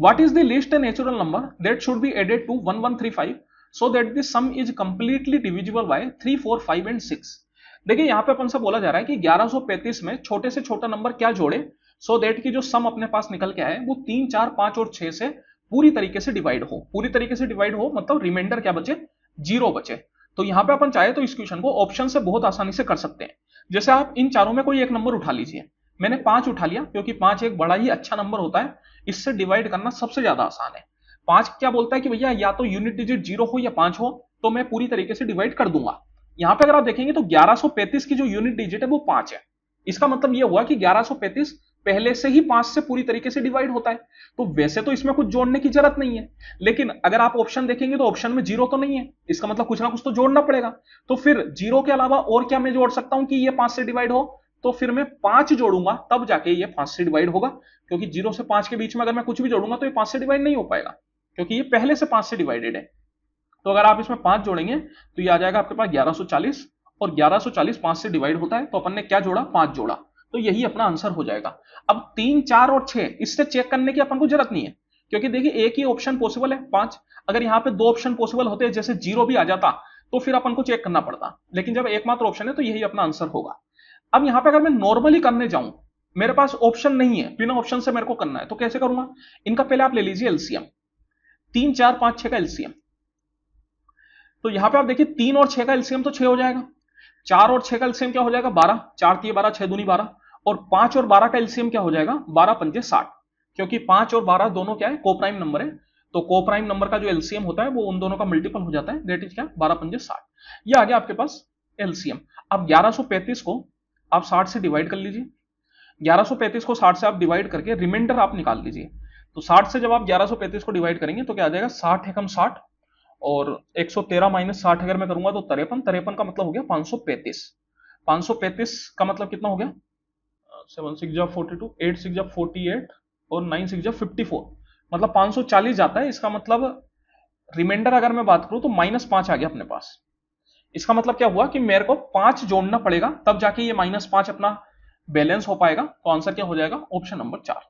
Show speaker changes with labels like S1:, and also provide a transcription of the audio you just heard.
S1: What is the least natural number that should be added to 1135 so that the sum is completely divisible by 3, 4, 5 and 6। देखिए यहां पे अपन से बोला जा रहा है कि 1135 में छोटे से छोटा नंबर क्या जोड़े सो दैट की जो सम अपने पास निकल के आए वो 3, 4, 5 और 6 से पूरी तरीके से डिवाइड हो। पूरी तरीके से डिवाइड हो मतलब रिमाइंडर क्या बचे, 0 बचे। तो यहां पे अपन चाहे तो इस क्वेश्चन को ऑप्शन से बहुत आसानी से कर सकते हैं। जैसे आप इन चारों में कोई एक नंबर उठा लीजिए, मैंने 5 उठा लिया क्योंकि 5 एक बड़ा ही अच्छा नंबर होता है, इससे डिवाइड करना सबसे ज्यादा आसान है। 5 क्या बोलता है कि भैया या तो यूनिट डिजिट 0 हो या 5 हो, तो मैं पूरी तरीके से डिवाइड कर दूंगा। यहां पे अगर आप देखेंगे तो 1135 की जो यूनिट डिजिट है वो 5 है। इसका मतलब यह हुआ कि 1135 पहले से ही 5 से पूरी तरीके से डिवाइड होता है। तो वैसे तो इसमें कुछ जोड़ने की जरूरत नहीं है, लेकिन अगर आप ऑप्शन देखेंगे तो ऑप्शन में 0 तो नहीं है, इसका मतलब कुछ ना कुछ तो जोड़ना पड़ेगा। तो फिर 0 के अलावा और क्या मैं जोड़ सकता हूं कि ये 5 से डिवाइड हो, तो फिर मैं 5 जोड़ूंगा तब जाके ये 5 से डिवाइड होगा। क्योंकि 0 से 5 के बीच में अगर मैं कुछ भी जोड़ूंगा तो ये 5 से डिवाइड नहीं हो पाएगा, क्योंकि ये पहले से 5 से डिवाइडेड है। तो अगर आप इसमें 5 जोड़ेंगे तो ये आ जाएगा आपके पास 1140, और 1140 5 से डिवाइड होता है, तो अपन ने क्या जोड़ा, 5 जोड़ा, तो यही अपना आंसर हो जाएगा। अब 3, 4 और 6 इससे चेक करने की अपन को जरूरत नहीं है, क्योंकि देखिए एक ही ऑप्शन पॉसिबल है 5। अगर यहां पे 2 ऑप्शन पॉसिबल होते हैं, जैसे 0 भी आ जाता, तो फिर अपन को चेक करना पड़ता, लेकिन जब एकमात्र ऑप्शन है तो यही अपना आंसर होगा। अब यहां पे अगर मैं नॉर्मली करने जाऊं, मेरे पास ऑप्शन नहीं है, बिना ऑप्शन से मेरे को करना है, तो कैसे करूंगा? इनका पहले आप ले लीजिए एलसीएम, 3, 4, 5, 6 का एलसीएम। तो यहां पे आप देखिए 3 और 6 का एलसीएम तो 6 हो जाएगा, 4 और 6 का एलसीएम क्या हो जाएगा, 12, 4 3 12, 6 दूनी 12, और 5 और 12 का एलसीएम क्या हो जाएगा, 12 पंजे 60, क्योंकि 5 और 12 दोनों क्या है, कोप्राइम नंबर है। तो कोप्राइम नंबर का जो एलसीएम होता है वो उन दोनों का मल्टीपल हो जाता है, दैट इज क्या, 12 पंजे 60। ये आ गया आपके पास एलसीएम। अब 1135 को आप 60 से डिवाइड कर लीजिए, 1135 को 60 से आप डिवाइड करके रिमाइंडर आप निकाल लीजिए। तो 60 से जब आप 1135 को डिवाइड करेंगे तो क्या आ जाएगा, 60 एकम 60, और 113 माइनस 60 अगर मैं करूंगा तो 53, 53 का मतलब हो गया 535। 535 का मतलब कितना हो गया, 7 6 जा 42, 8 6 जा 48, और 9 6 जा 54, मतलब 540 जाता है। इसका मतलब रिमाइंडर अगर मैं बात करूं तो -5 आ गया अपने पास। इसका मतलब क्या हुआ कि मेरे को 5 जोड़ना पड़ेगा, तब जाके ये -5 अपना बैलेंस हो पाएगा। तो आंसर क्या हो जाएगा, ऑप्शन नंबर 4।